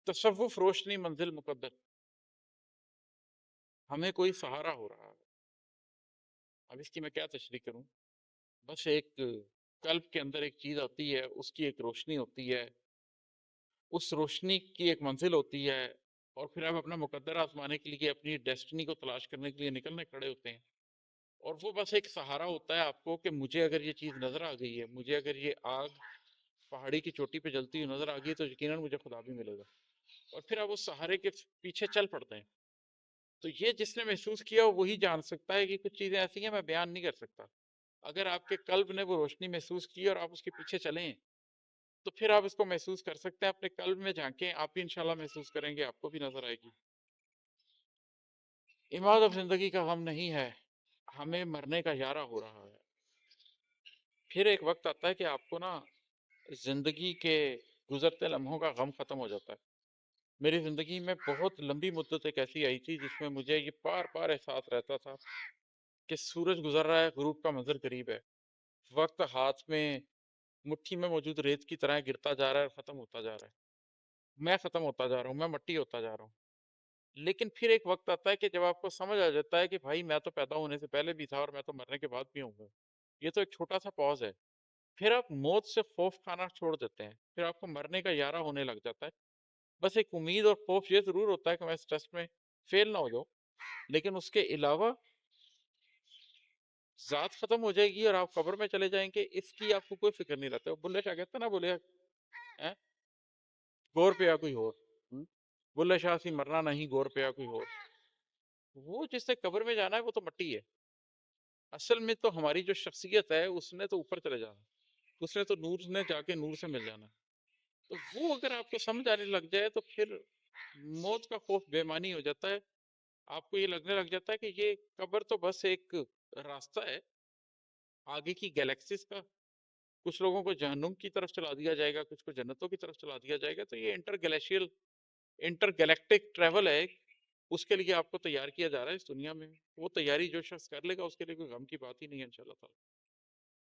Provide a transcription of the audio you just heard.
تصوف روشنی منزل مقدر، ہمیں کوئی سہارا ہو رہا ہے۔ اب اس کی میں کیا تشریح کروں؟ بس ایک قلب کے اندر ایک چیز آتی ہے، اس کی ایک روشنی ہوتی ہے، اس روشنی کی ایک منزل ہوتی ہے، اور پھر آپ اپنا مقدر آزمانے کے لیے، اپنی ڈیسٹنی کو تلاش کرنے کے لیے نکلنے کھڑے ہوتے ہیں۔ اور وہ بس ایک سہارا ہوتا ہے آپ کو کہ مجھے اگر یہ چیز نظر آ گئی ہے، مجھے اگر یہ آگ پہاڑی کی چوٹی پہ جلتی ہوئی نظر آ گئی ہے، تو یقیناً مجھے خدا بھی ملے گا۔ اور پھر آپ اس سہارے کے پیچھے چل پڑتے ہیں۔ تو یہ جس نے محسوس کیا وہی جان سکتا ہے کہ کچھ چیزیں ایسی ہیں میں بیان نہیں کر سکتا۔ اگر آپ کے قلب نے وہ روشنی محسوس کی اور آپ اس کے پیچھے چلیں، تو پھر آپ اس کو محسوس کر سکتے ہیں۔ اپنے قلب میں جھانکیں، آپ بھی انشاءاللہ محسوس کریں گے، آپ کو بھی نظر آئے گی۔ عماد اب زندگی کا غم نہیں ہے، ہمیں مرنے کا یارہ ہو رہا ہے۔ پھر ایک وقت آتا ہے کہ آپ کو نا زندگی کے گزرتے لمحوں کا غم ختم ہو جاتا ہے۔ میری زندگی میں بہت لمبی مدت ایک ایسی آئی تھی جس میں مجھے یہ بار بار احساس رہتا تھا کہ سورج گزر رہا ہے، غروب کا منظر قریب ہے، وقت ہاتھ میں مٹھی میں موجود ریت کی طرح گرتا جا رہا ہے اور ختم ہوتا جا رہا ہے۔ میں ختم ہوتا جا رہا ہوں، میں مٹی ہوتا جا رہا ہوں۔ لیکن پھر ایک وقت آتا ہے کہ جب آپ کو سمجھ آ جاتا ہے کہ بھائی میں تو پیدا ہونے سے پہلے بھی تھا اور میں تو مرنے کے بعد بھی ہوں گا۔ یہ تو ایک چھوٹا سا پوز ہے۔ پھر آپ موت سے خوف کھانا چھوڑ دیتے ہیں، پھر آپ کو مرنے کا یارہ ہونے لگ جاتا ہے۔ بس ایک امید اور خوف یہ ضرور ہوتا ہے کہ میں اس ٹیسٹ میں فیل نہ ہو جاؤں، لیکن اس کے علاوہ ذات ختم ہو جائے گی اور آپ قبر میں چلے جائیں گے، اس کی آپ کو کوئی فکر نہیں رہتا۔ بلے شاہ کہتے ہیں نا، بولے گور پیا کوئی اور، بلے شاہ سی مرنا نہیں، گور پیا کوئی اور۔ وہ جس سے قبر میں جانا ہے وہ تو مٹی ہے۔ اصل میں تو ہماری جو شخصیت ہے اس نے تو اوپر چلے جانا، اس نے تو نور نے جا کے نور سے مل جانا۔ تو وہ اگر آپ کو سمجھ آنے لگ جائے تو پھر موت کا خوف بے معنی ہو جاتا ہے۔ آپ کو یہ لگنے لگ جاتا ہے کہ یہ قبر تو بس ایک راستہ ہے آگے کی گیلیکسیز کا۔ کچھ لوگوں کو جہنم کی طرف چلا دیا جائے گا، کچھ کو جنتوں کی طرف چلا دیا جائے گا۔ تو یہ انٹر گلیکٹک ٹریول ہے، اس کے لیے آپ کو تیار کیا جا رہا ہے اس دنیا میں۔ وہ تیاری جو شخص کر لے گا اس کے لیے کوئی غم کی بات ہی نہیں ہے انشاءاللہ تعالی۔